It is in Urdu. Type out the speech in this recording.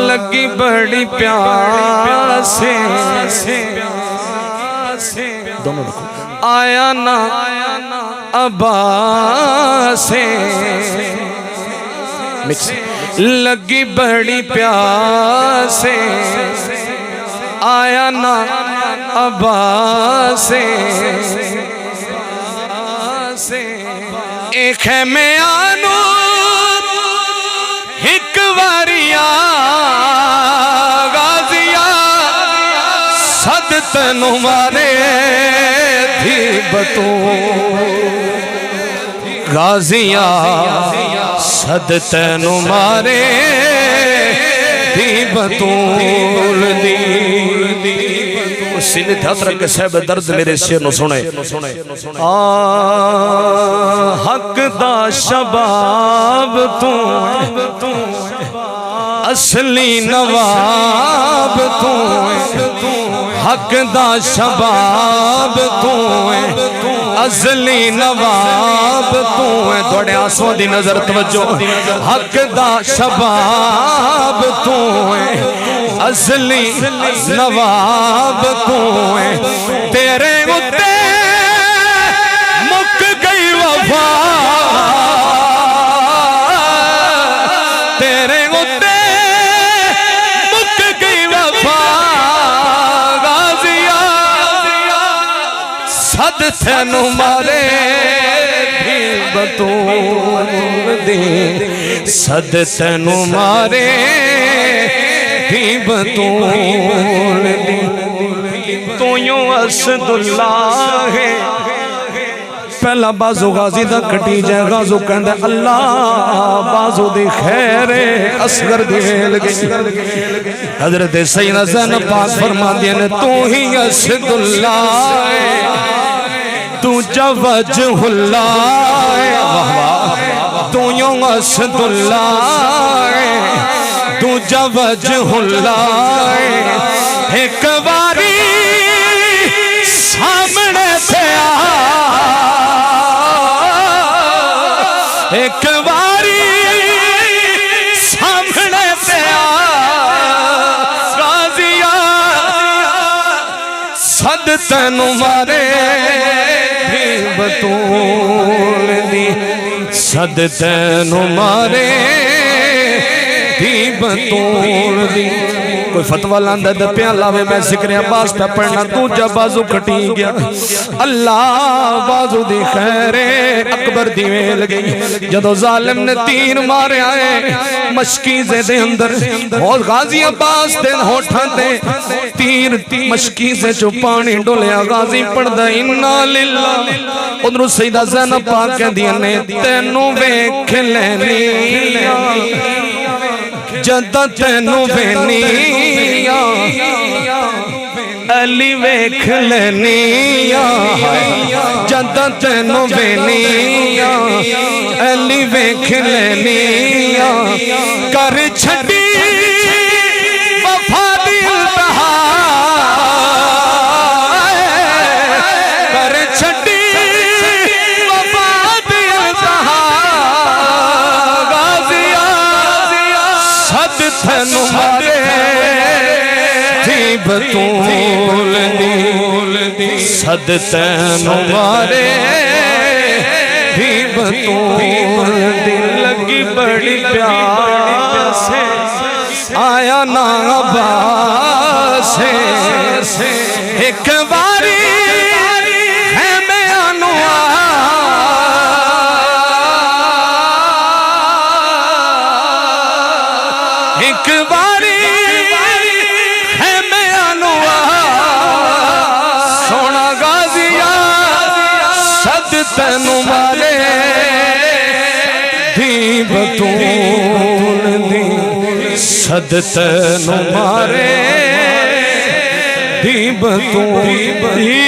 لگی بڑی پیاس دونوں رکھو آیا نا عباس لگی بڑی پیاس آیا نا عباس ایک ہے میں آنو ایک واریا غازیا صد تنو مارے تھی بطول غازیا صد تنو مارے تھی بطول دی سینے دھات رکھ صاحب درد میرے شیر نو سنے حق دا شباب تو اصلی نواب تو حق دا شباب تو اصلی نواب تو دوڑے آنسوں دی نظر توجہ حق دا شباب تو اصلی نواب تو تیرے اتے مک گئی وفا تیرے اتے مک گئی وفا غازیا صد تینو مارے بھی بطول دی صد تینو مارے بھی بطول دی تو یوں اسد اللہ ہے پہلا بازو غازی دا کٹی جائے غازو کہندے اللہ بازو دی خیر اصغر دی لگی حضرت سیدہ زینب پاک فرما دیا نے تو ہی اسد اللہ تو جوجہ اللہ تو یوں اسد اللہ تو جوجہ اللہ ایک باری سامنے سے آ ایک باری سامنے سے آ غازیا صد تینو مارے بھی بطول دی صد تینو مارے بھی بطول دی کوئی فتوہ لاندہ دپیاں اللہ میں ذکر عباس پہ پڑھنا تو جب بازو کٹی گیا اللہ بازو دی خیر اکبر دی ویل گئی جدو ظالم نے تیر مارے آئے مشکیزے دے اندر اور غازی عباس دے ہوٹھا دے تیر مشکیزے جو پانی ڈولیا غازی پڑھ دا انہا للہ ادھر سیدہ زینب پاک کہہ دیا نے تینو ویکھ لینی جدہ تینو وینی علی ویکھ لینی جدہ تینو وینی علی ویکھ لینی کر چھڑی وفا دی التہا کر چھڑی وفا دی التہا غازیا صد تینو مارے تھی بطول دی صد تینو مارے تھی بطول دی لگی بڑی پیاس آیا نا عباس ایک باری ہے میں انوا ایک باری ہے میں انوا سونا غازیا صد تینو مارے بھی بطول دی صد تینو مارے بھی بطول دی